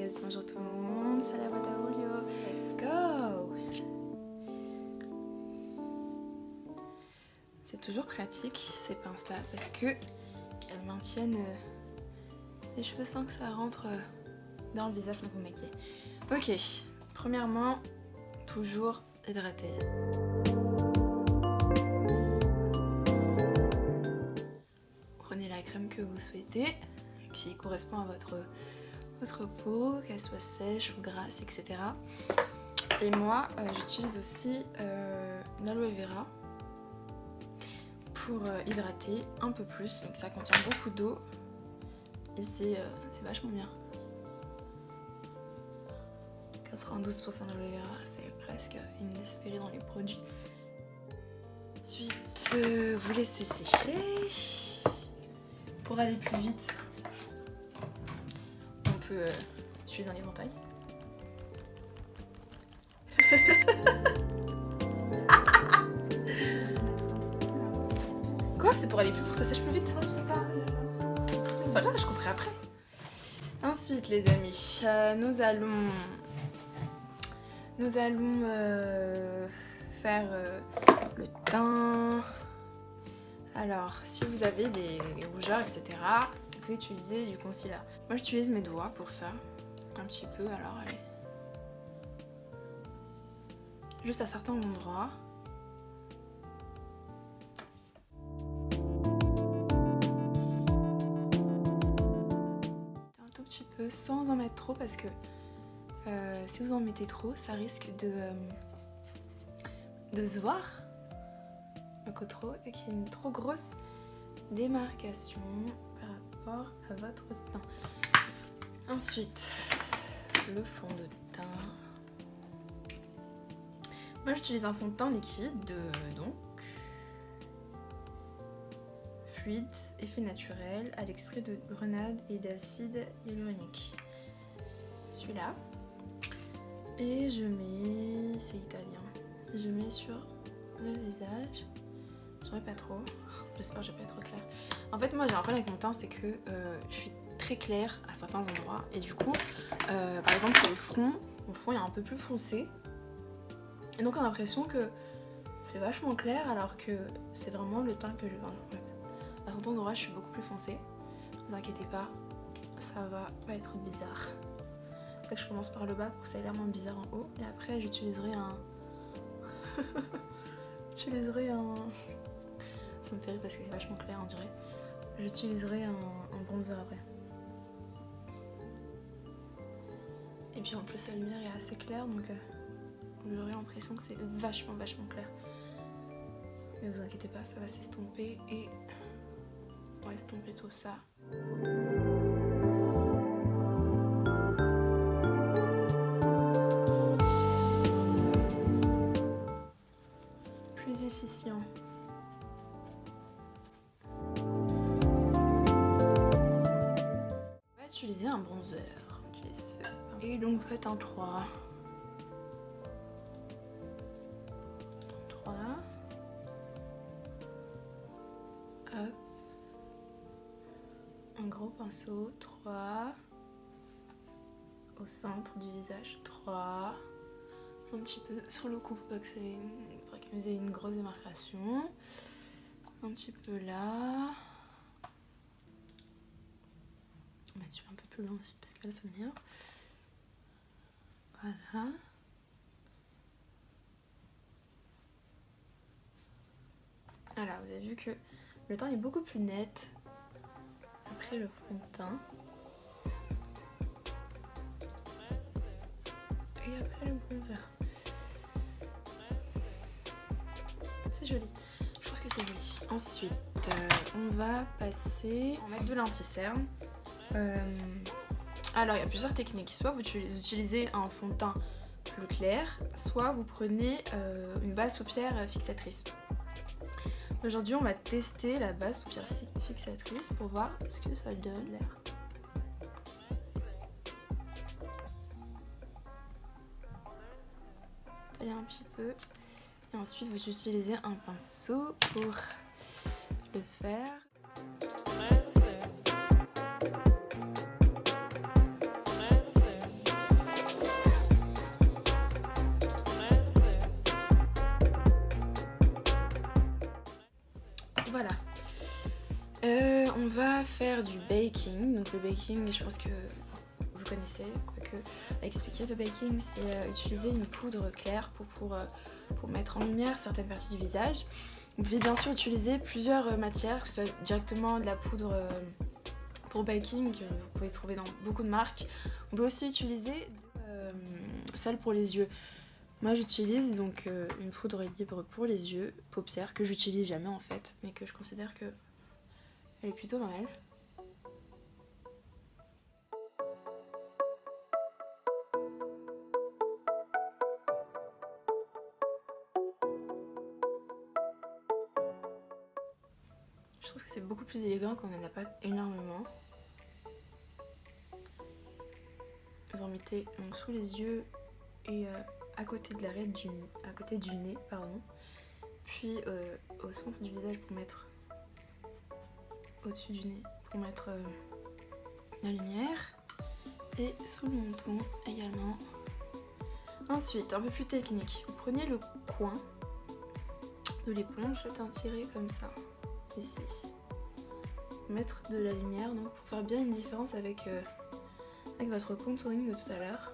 guys, bonjour tout le monde, salam alaikum, let's go. C'est toujours pratique ces pinces là parce que elles maintiennent les cheveux sans que ça rentre dans le visage quand vous maquillez. Ok, premièrement, toujours hydrater. Prenez la crème que vous souhaitez, qui correspond à votre peau, qu'elle soit sèche ou grasse, etc. Et moi, j'utilise aussi l'aloe vera pour hydrater un peu plus. Donc ça contient beaucoup d'eau et c'est vachement bien. 92% d'aloe vera, c'est presque inespéré dans les produits. Ensuite, vous laissez sécher. Pour aller plus vite, on peut utiliser un éventail. Quoi? C'est pour aller plus, pour que ça sèche plus vite? C'est pas grave, je couperai après. Ensuite, les amis, nous allons faire le teint. Alors, si vous avez des rougeurs, etc., vous pouvez utiliser du concealer. Moi, j'utilise mes doigts pour ça, un petit peu. Alors, allez, juste à certains endroits. Un tout petit peu, sans en mettre trop, parce que si vous en mettez trop, ça risque de se voir trop et qu'il y ait une trop grosse démarcation par rapport à votre teint. Ensuite, le fond de teint. Moi, j'utilise un fond de teint liquide, donc fluide, effet naturel, à l'extrait de grenade et d'acide hyaluronique. Celui-là. Et je mets, c'est italien, je mets sur le visage. J'aurais pas trop, j'espère que j'ai pas trop clair. En fait, moi j'ai un problème avec mon teint, c'est que je suis très claire à certains endroits. Et du coup, par exemple sur le front, mon front est un peu plus foncé. Et donc on a l'impression que c'est vachement clair alors que c'est vraiment le teint que je veux. À certains endroits, je suis beaucoup plus foncée. Ne vous inquiétez pas, ça va pas être bizarre. C'est pour ça que je commence par le bas pour que ça ait l'air moins bizarre en haut. Et après, j'utiliserai un... Ça me fait rire parce que c'est vachement clair, on dirait. J'utiliserai un bronzer après. Et puis en plus la lumière est assez claire, donc j'aurai l'impression que c'est vachement clair. Mais vous inquiétez pas, ça va s'estomper et on va estomper tout ça. Plus efficient. Utiliser un bronzer. Et donc faites un 3. 3. Hop. Un gros pinceau. 3. Au centre du visage. 3. Un petit peu sur le cou pour que vous ayez une grosse démarcation. Un petit peu là. On va mettre un peu plus loin aussi parce que là ça m'énerve. Voilà. Voilà, vous avez vu que le teint est beaucoup plus net après le fond de teint. Et après le bronzer. C'est joli. Je trouve que c'est joli. Ensuite, on va mettre de l'anti-cerne. Alors il y a plusieurs techniques, soit vous utilisez un fond de teint plus clair, soit vous prenez une base paupière fixatrice. Aujourd'hui on va tester la base paupière fixatrice pour voir ce que ça donne l'air. Allez un petit peu et ensuite vous utilisez un pinceau pour le faire. va faire du baking. Donc le baking, je pense que vous connaissez, quoique expliquer. Le baking, c'est utiliser une poudre claire pour mettre en lumière certaines parties du visage. Vous pouvez bien sûr utiliser plusieurs matières, que ce soit directement de la poudre pour baking, que vous pouvez trouver dans beaucoup de marques. On peut aussi utiliser celle pour les yeux. Moi j'utilise donc une poudre libre pour les yeux, paupières, que j'utilise jamais en fait, mais que je considère que elle est plutôt pas mal. Je trouve que c'est beaucoup plus élégant quand on n'en a pas énormément. Vous en mettez sous les yeux et à côté de l'arête à côté du nez, pardon. Puis au centre du visage pour mettre au-dessus du nez pour mettre la lumière et sous le menton également. Ensuite, un peu plus technique, vous prenez le coin de l'éponge, faites un tiré comme ça, ici. Mettre de la lumière donc pour faire bien une différence avec votre contouring de tout à l'heure.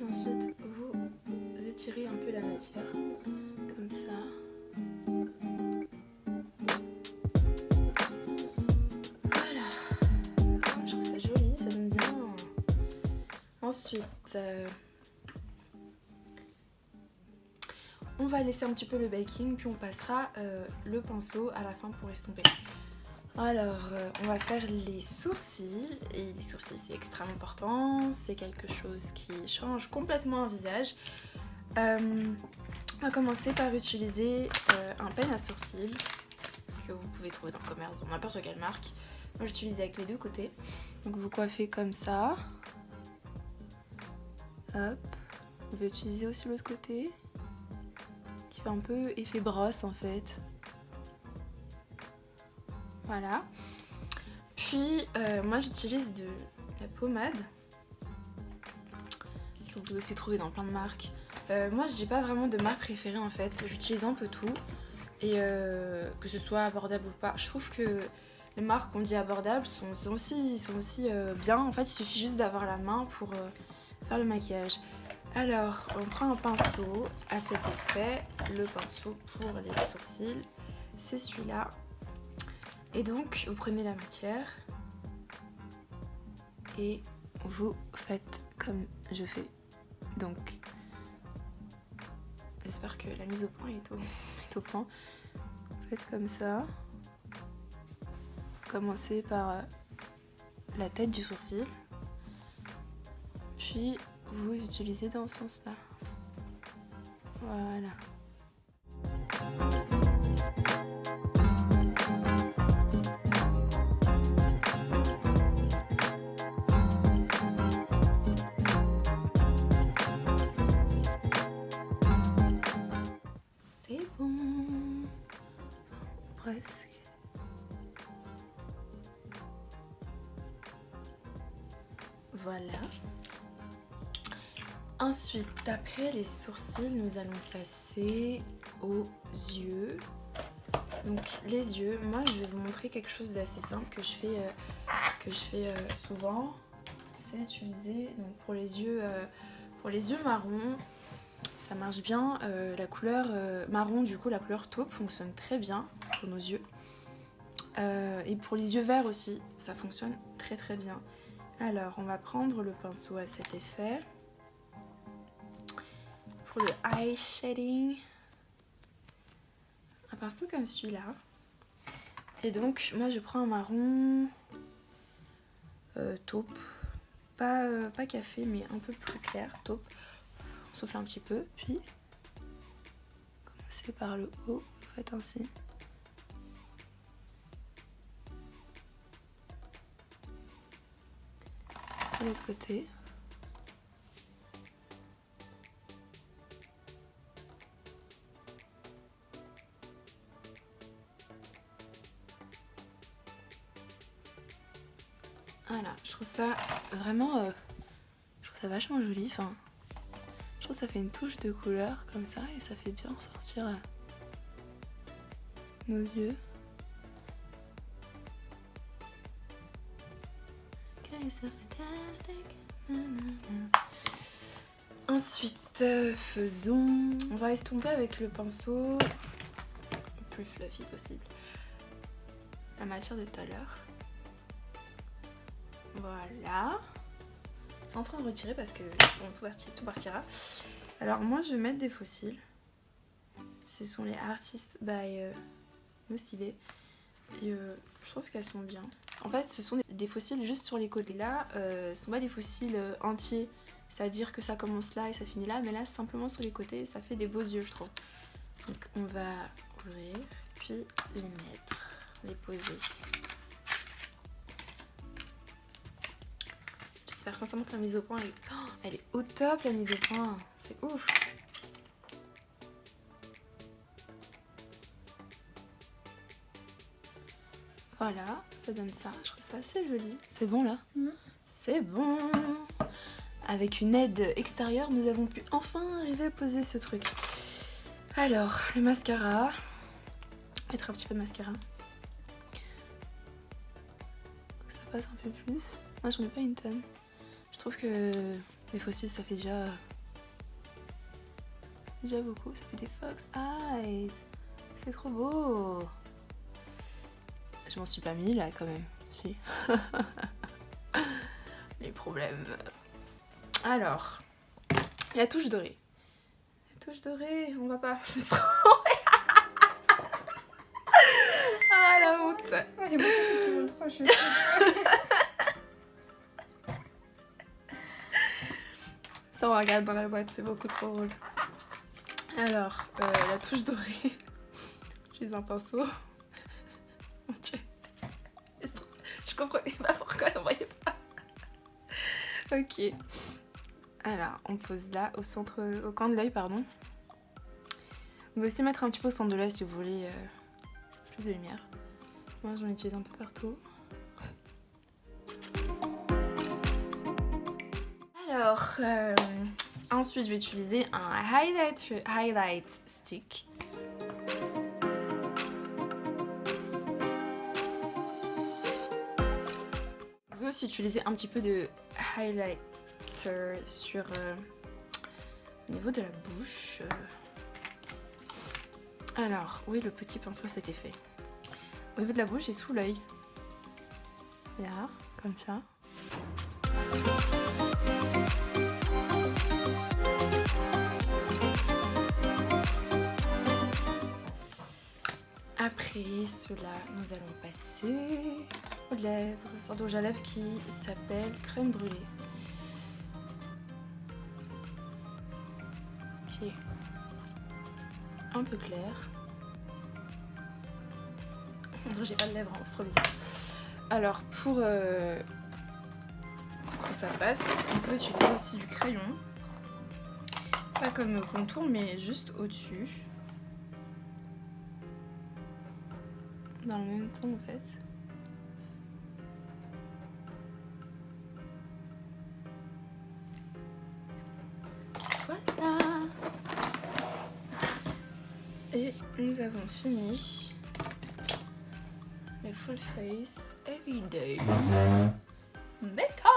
Ensuite, vous étirez un peu la matière, comme ça. Voilà. Je trouve ça joli, ça donne bien. Ensuite, on va laisser un petit peu le baking, puis on passera le pinceau à la fin pour estomper. Alors, on va faire les sourcils, et les sourcils c'est extrêmement important, c'est quelque chose qui change complètement un visage. On va commencer par utiliser un peigne à sourcils, que vous pouvez trouver dans le commerce, dans n'importe quelle marque. Moi j'utilise avec les deux côtés, donc vous coiffez comme ça. Hop, vous pouvez utiliser aussi l'autre côté, qui fait un peu effet brosse en fait. Voilà. Puis moi j'utilise de la pommade que vous pouvez aussi trouver dans plein de marques. Moi j'ai pas vraiment de marque préférée en fait, j'utilise un peu tout et que ce soit abordable ou pas. Je trouve que les marques qu'on dit abordables sont aussi bien. En fait il suffit juste d'avoir la main pour faire le maquillage. Alors on prend un pinceau à cet effet, le pinceau pour les sourcils, c'est celui-là. Et donc, vous prenez la matière et vous faites comme je fais. Donc, j'espère que la mise au point est au point. Vous faites comme ça. Commencez par la tête du sourcil. Puis, vous utilisez dans ce sens-là. Voilà. C'est bon. Presque. Voilà. Ensuite, après les sourcils, nous allons passer aux yeux. Donc les yeux, moi je vais vous montrer quelque chose d'assez simple que je fais souvent. C'est utiliser donc pour les yeux marrons. Ça marche bien. La couleur marron, du coup la couleur taupe fonctionne très bien pour nos yeux. Et pour les yeux verts aussi, ça fonctionne très très bien. Alors on va prendre le pinceau à cet effet. Pour le eye shading, un pinceau comme celui-là. Et donc moi je prends un marron taupe, pas café mais un peu plus clair, taupe. On souffle un petit peu, puis commencez par le haut, vous faites ainsi. De l'autre côté. Voilà, je trouve ça vraiment ça vachement joli. Enfin, je trouve que ça fait une touche de couleur comme ça et ça fait bien ressortir nos yeux. Okay, so fantastic. Ensuite, on va estomper avec le pinceau le plus fluffy possible la matière de tout à l'heure. Voilà. C'est en train de retirer parce que tout partira. Alors moi je vais mettre des fossiles. Ce sont les Artists by Nocibé. Et je trouve qu'elles sont bien. En fait ce sont des fossiles juste sur les côtés. Là ce sont pas des fossiles entiers. C'est-à-dire que ça commence là et ça finit là. Mais là simplement sur les côtés ça fait des beaux yeux je trouve. Donc on va ouvrir puis les mettre. Les poser. J'espère sincèrement que la mise au point elle est au top la mise au point. C'est ouf. Voilà, ça donne ça. Je trouve ça assez joli. C'est bon là ? C'est bon. Avec une aide extérieure, nous avons pu enfin arriver à poser ce truc. Alors, le mascara. Mettre un petit peu de mascara. Ça passe un peu plus. Moi j'en ai pas une tonne. Je trouve que les fossiles ça fait déjà beaucoup. Ça fait des fox eyes. C'est trop beau. Je m'en suis pas mis là quand même. Si. Les problèmes. Alors, la touche dorée. La touche dorée, on va pas se tromper. Ah la honte. Allez, moi, je Ça on regarde dans la boîte, c'est beaucoup trop drôle. Alors, la touche dorée. J'utilise un pinceau. Mon dieu. Je comprenais pas pourquoi on voyait pas. Ok. Alors, on pose là, au coin de l'œil, pardon. Vous pouvez aussi mettre un petit peu au centre de l'œil si vous voulez plus de lumière. Moi, j'en utilise un peu partout. Alors, ensuite, je vais utiliser un highlight stick. Vous pouvez aussi utiliser un petit peu de highlighter sur au niveau de la bouche. Alors, oui, le petit pinceau a cet effet. Au niveau de la bouche et sous l'œil. Là, comme ça. Après cela, nous allons passer aux lèvres. Une sorte de rouge à lèvres qui s'appelle crème brûlée. Qui est un peu clair. J'ai pas de lèvres, hein, c'est trop bizarre. Alors pour que ça passe, on peut utiliser aussi du crayon. Pas comme contour, mais juste au-dessus. Dans le même temps en fait. Voilà. Et nous avons fini le full face everyday makeup.